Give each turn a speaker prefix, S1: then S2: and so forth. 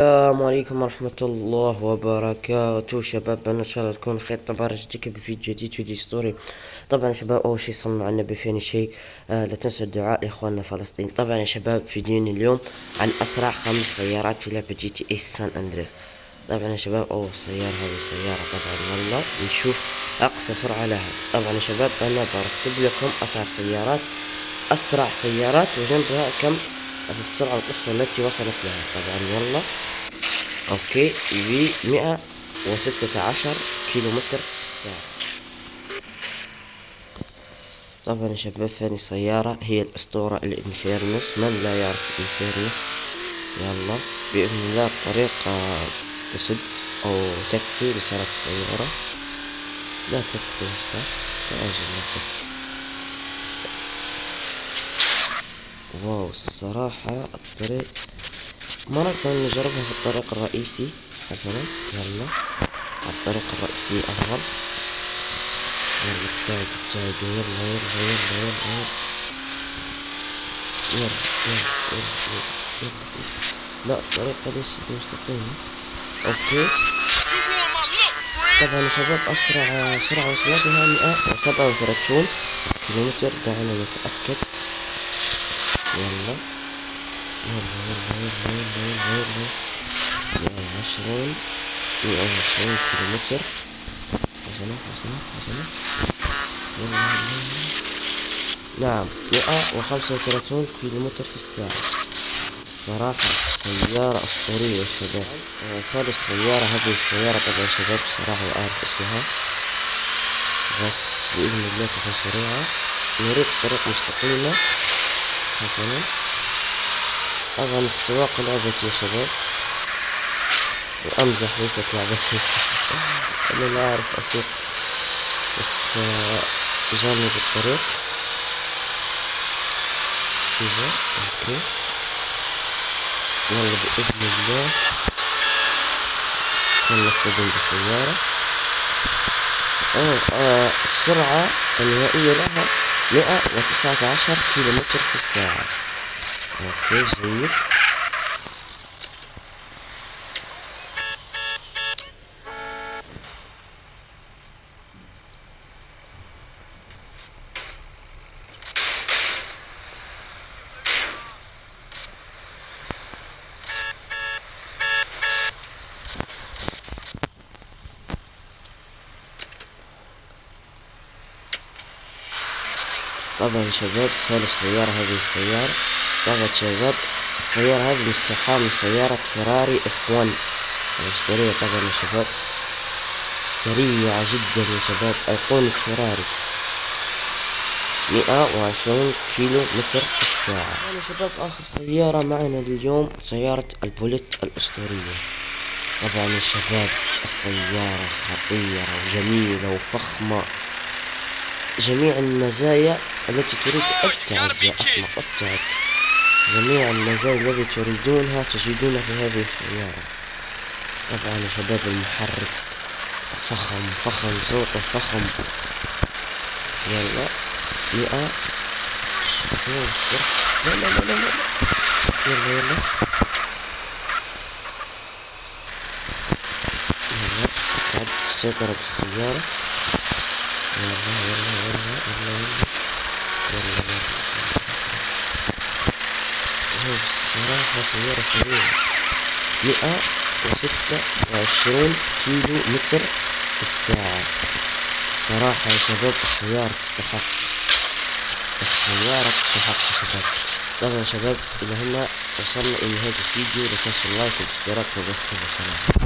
S1: السلام عليكم ورحمة الله وبركاته شباب. أنا إن شاء الله تكون خير. طبعا رجعتك بفيديو جديد، فيديو ستوري. طبعا يا شباب، أول شي صلوا على النبي، ثاني شي لا تنسوا الدعاء لإخواننا فلسطين. طبعا يا شباب، فيديونا اليوم عن أسرع 5 سيارات في لعبة جي تي اي سان أندريس. طبعا يا شباب، أول سيارة هذه السيارة. طبعا يلا نشوف أقصى سرعة لها. طبعا يا شباب، أنا برتب لكم أسرع سيارات وجنبها كم السرعة القصوى التي وصلت لها. طبعا يلا اوكي، في 116 كيلو متر في الساعة. طبعا يا شباب، ثاني سيارة هي الأسطورة الانفيرنس. من لا يعرف الانفيرنس؟ يلا بإذن الله الطريق تسد أو تكفي لسرعة السيارة. لا تكفي صح؟ لا أجل، لا تكفي. واو، الصراحة الطريق مرة كان نجربها في الطريق الرئيسي. حسنا، يلا الطريق الرئيسي أفضل. يلا ابتعد، يلا يلا يلا يلا يلا يلا يلا. لا، الطريقة ليست مستقيمة. اوكي. طبعا يا شباب، أسرع سرعة وصلتها 137 كيلومتر. دعنا نتأكد. يلا يلا يلا يلا يلا يلا يلا 120 كيلومتر. حسنا حسنا حسنا. يلا يلا. نعم، 135 كيلومتر في الساعة. الصراحة السيارة أسطورية يا شباب. ثالث سيارة، هذه السيارة طبعا يا شباب صراحة لا أعرف اسمها، بس بإذن الله تكون سريعة. نريد طريق مستقيمة. حسنا. طبعا السواقة لعبتي يا شباب، وأمزح، ليست لعبتي. أنا لا أعرف أسوق، بس جانب الطريق كذا. اوكي، يلا بإذن الله نصطدم بسيارة. السرعة النهائية لها 119 كيلومتر في الساعة. اوكي، جيد. طبعا شباب، ثالث سيارة هذه السيارة. طبعا شباب، السيارة هذه مستوحاة من سيارة فيراري F1 الأسطورية. طبعا يا شباب، سريعة جدا يا شباب، أيقونة فيراري. 120 كيلو متر في الساعة. يا شباب، آخر سيارة معنا اليوم سيارة البوليت الأسطورية. طبعا يا شباب، السيارة خطيرة وجميلة وفخمة، جميع المزايا التي تريد. ابتعد يا أحمق، ابتعد. جميع المزايا التي تريدونها تجدونها في هذه السيارة. طبعا يا شباب، المحرك فخم، صوته فخم. يلا 100. لا لا لا لا لا. يلا يلا يلا، استعد السيطرة بالسيارة. يلا يلا يلا يلا يلا يلا. هو الصراحة سيارة سريعة. 126 كيلو متر في الساعة. الصراحة يا شباب، السيارة تستحق يا شباب. طبعا يا شباب، إلى هنا وصلنا إلى نهاية الفيديو. لا تنسوا اللايك والاشتراك وبس كذا. سلام.